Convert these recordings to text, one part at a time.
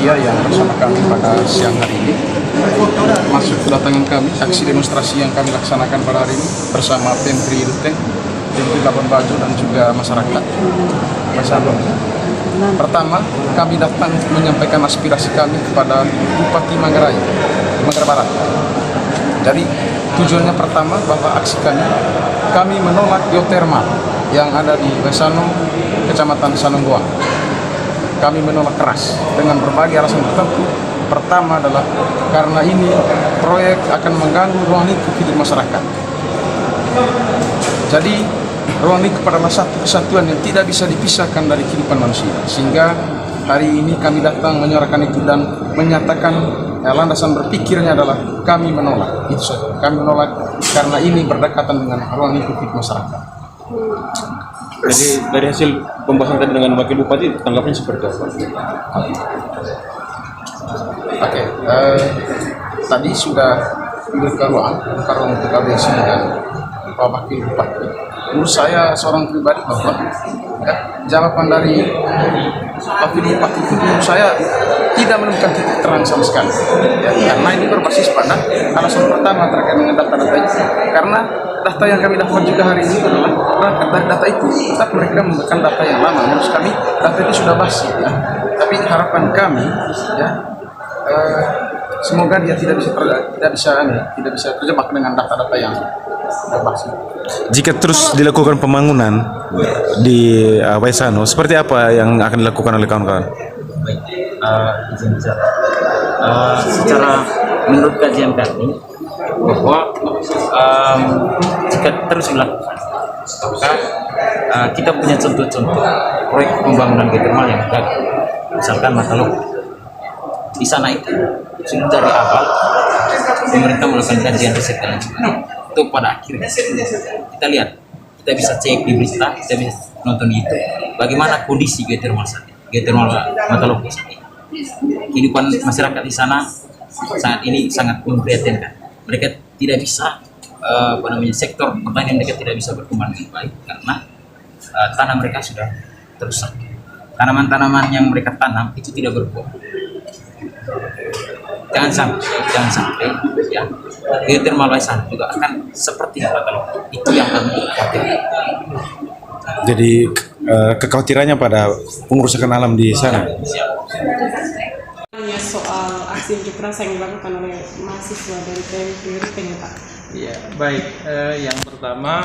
media yang bersama kami pada siang hari ini. Masuk kedatangan kami, aksi demonstrasi yang kami laksanakan pada hari ini bersama Pemkri Ruteng, Pemkri Labuan Bajo dan juga masyarakat Waisano. Pertama, kami datang menyampaikan aspirasi kami kepada Bupati Manggarai Barat. Jadi tujuannya pertama bahwa aksi kami menolak geotermal yang ada di Waisano, Kecamatan Sanonggoang. Kami menolak keras dengan berbagai alasan tertentu. Pertama adalah karena ini proyek akan mengganggu ruang lingkup hidup masyarakat. Jadi ruang lingkup adalah satu kesatuan yang tidak bisa dipisahkan dari kehidupan manusia. Sehingga hari ini kami datang menyuarakan itu dan menyatakan landasan berpikirnya adalah kami menolak. Itu saja. Kami menolak karena ini berdekatan dengan ruang lingkup hidup masyarakat. Jadi dari hasil pembahasan tadi dengan Wakil Bupati, tanggapannya seperti apa? Oke, tadi sudah diberikan ruang untuk audiensi dengan Pak Wakil Bupati. Menurut saya seorang pribadi bahwa jawaban dari Wakil Bupati itu menurut saya tidak menemukan titik terang sama sekali. Karena ini berbasis pada alasan pertama terkait dengan data-data itu. Karena data yang kami dapat juga hari ini adalah berangkat dari data itu, tetap mereka menggunakan data yang lama. Menurut kami data itu sudah basi. Tapi harapan kami semoga dia tidak bisa terjebak dengan data-data yang basi. Jika terus dilakukan pembangunan di Waisano, seperti apa yang akan dilakukan oleh kawan-kawan? Baik, izin bicara. Secara menurut kajian kami bahwa jika terus dilakukan, maka kita punya contoh-contoh proyek pembangunan geothermal yang gagal. Misalkan Matalok, di sana itu sudah dari awal pemerintah melakukan kajian riset dan sebagainya. Itu pada akhirnya kita lihat, kita bisa cek di berita, kita bisa nonton di YouTube bagaimana kondisi geothermal Matalok saat ini. Kehidupan masyarakat di sana saat ini sangat memprihatinkan. Mereka tidak bisa sektor pertanian mereka tidak bisa berkembang dengan baik karena tanah mereka sudah terusak. Tanaman-tanaman yang mereka tanam itu tidak berbuah. Jangan sampai ya geothermal Waisano juga akan seperti Matalok. Itu yang kami khawatirkan. Jadi kekhawatirannya pada pengerusakan alam di sana. Soal aksi unjuk rasa yang dilakukan oleh mahasiswa dari Pemkri Ruteng, Pak. Ya, baik. Yang pertama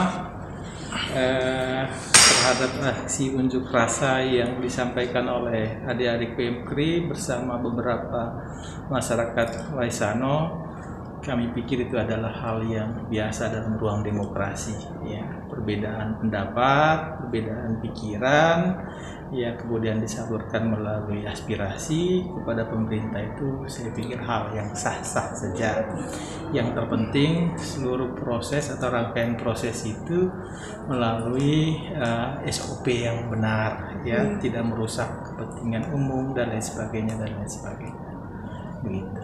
terhadap aksi unjuk rasa yang disampaikan oleh adik-adik Pemkri bersama beberapa masyarakat Waisano, kami pikir itu adalah hal yang biasa dalam ruang demokrasi. Ya, perbedaan pendapat, perbedaan pikiran, ya kemudian disalurkan melalui aspirasi kepada pemerintah itu saya pikir hal yang sah-sah saja. Yang terpenting seluruh proses atau rangkaian proses itu melalui SOP yang benar, ya tidak merusak kepentingan umum dan lain sebagainya begitu.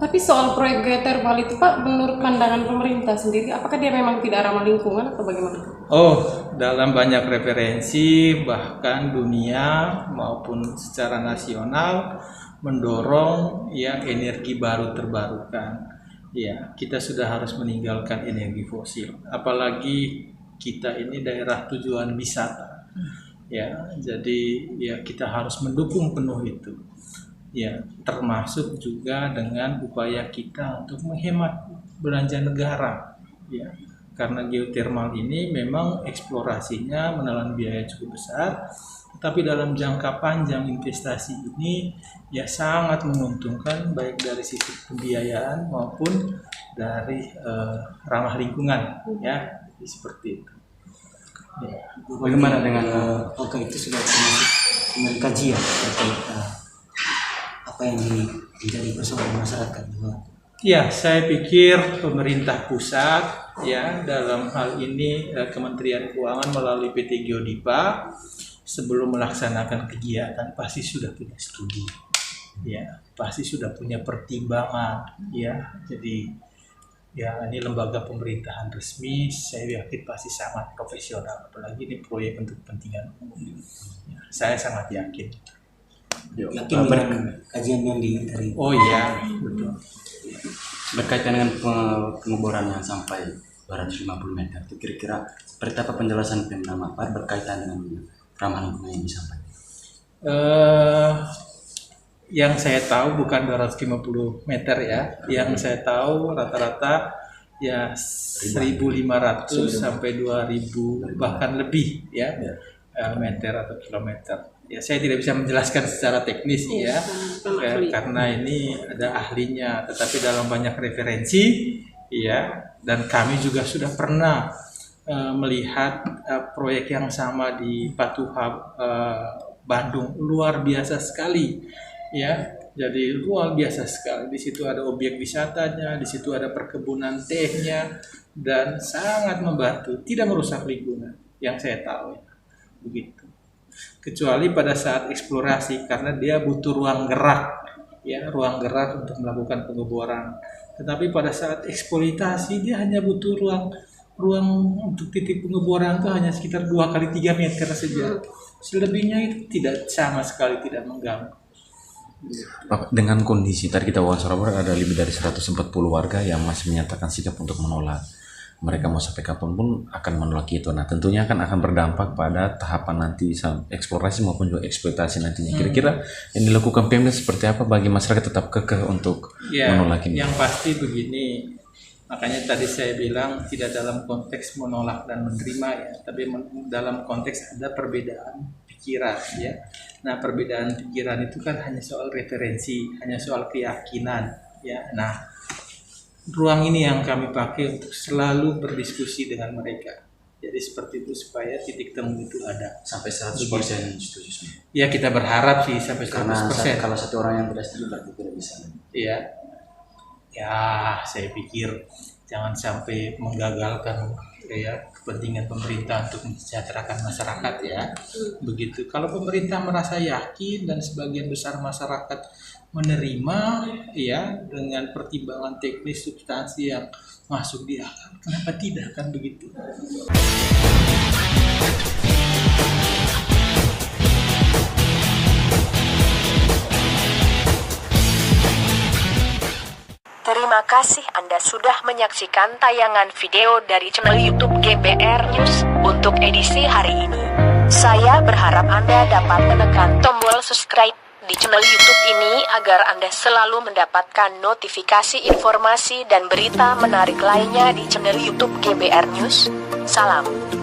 Tapi soal proyek geothermal itu, Pak, menurut pandangan pemerintah sendiri, apakah dia memang tidak ramah lingkungan atau bagaimana? Oh, dalam banyak referensi bahkan dunia maupun secara nasional mendorong ya energi baru terbarukan. Ya, kita sudah harus meninggalkan energi fosil. Apalagi kita ini daerah tujuan wisata. Ya, jadi ya kita harus mendukung penuh itu. Ya, termasuk juga dengan upaya kita untuk menghemat belanja negara. Ya, karena geothermal ini memang eksplorasinya menelan biaya cukup besar, tapi dalam jangka panjang investasi ini ya sangat menguntungkan baik dari sisi pembiayaan maupun dari ramah lingkungan, ya seperti itu. Ya. Bagaimana dengan apakah itu sudah dengan kajian terkait apa yang menjadi persoalan masyarakat? Ya, saya pikir pemerintah pusat ya dalam hal ini Kementerian Keuangan melalui PT Geodipa sebelum melaksanakan kegiatan pasti sudah punya studi, ya pasti sudah punya pertimbangan, ya jadi ya ini lembaga pemerintahan resmi, saya yakin pasti sangat profesional, apalagi ini proyek untuk kepentingan umum, ya, saya sangat yakin. Yakin dengan kajian yang dari Oh iya, betul. Berkaitan dengan pengeboran yang sampai 250 meter itu kira-kira seperti apa penjelasan Pemda Mapar berkaitan dengan ramah lingkungan yang disampaikan? Yang saya tahu bukan 250 meter ya. Yang saya tahu rata-rata ya 1.500 sampai 2.000 bahkan lebih ya, meter atau kilometer. Ya saya tidak bisa menjelaskan secara teknis ya, karena ini ada ahlinya. Tetapi dalam banyak referensi ya, dan kami juga sudah pernah melihat proyek yang sama di Patuha Bandung, luar biasa sekali ya. Jadi luar biasa sekali. Di situ ada objek wisatanya, di situ ada perkebunan tehnya, dan sangat membantu, tidak merusak lingkungan yang saya tahu ya. Begitu. Kecuali pada saat eksplorasi karena dia butuh ruang gerak ya, ruang gerak untuk melakukan pengeboran. Tetapi pada saat eksploitasi dia hanya butuh ruang untuk titik pengeboran itu hanya sekitar 2x3 meter saja. Selebihnya itu tidak sama sekali tidak mengganggu. Pak, dengan kondisi tadi kita wawancara ada lebih dari 140 warga yang masih menyatakan sikap untuk menolak. Mereka mau sampai kapan pun akan menolak itu. Nah tentunya akan berdampak pada tahapan nanti eksplorasi maupun juga eksploitasi nantinya. Kira-kira yang dilakukan Pemda seperti apa bagi masyarakat tetap kekeh untuk menolak ini? Yang pasti begini, makanya tadi saya bilang tidak dalam konteks menolak dan menerima ya, tapi dalam konteks ada perbedaan pikiran ya. Nah perbedaan pikiran itu kan hanya soal referensi, hanya soal keyakinan ya. Nah ruang ini yang kami pakai untuk selalu berdiskusi dengan mereka. Jadi seperti itu supaya titik temu itu ada. Sampai 100% setuju semua. Ya kita berharap sih sampai 100%. Karena kalau satu orang yang tidak setuju berarti tidak bisa. Iya. Ya saya pikir jangan sampai menggagalkan ya kepentingan pemerintah untuk mensejahterakan masyarakat ya. Begitu. Kalau pemerintah merasa yakin dan sebagian besar masyarakat menerima ya dengan pertimbangan teknis substansi yang masuk di akal, kenapa tidak kan begitu? Terima kasih Anda sudah menyaksikan tayangan video dari channel YouTube GBR News untuk edisi hari ini. Saya berharap Anda dapat menekan tombol subscribe di channel YouTube ini agar Anda selalu mendapatkan notifikasi informasi dan berita menarik lainnya di channel YouTube GBR News. Salam.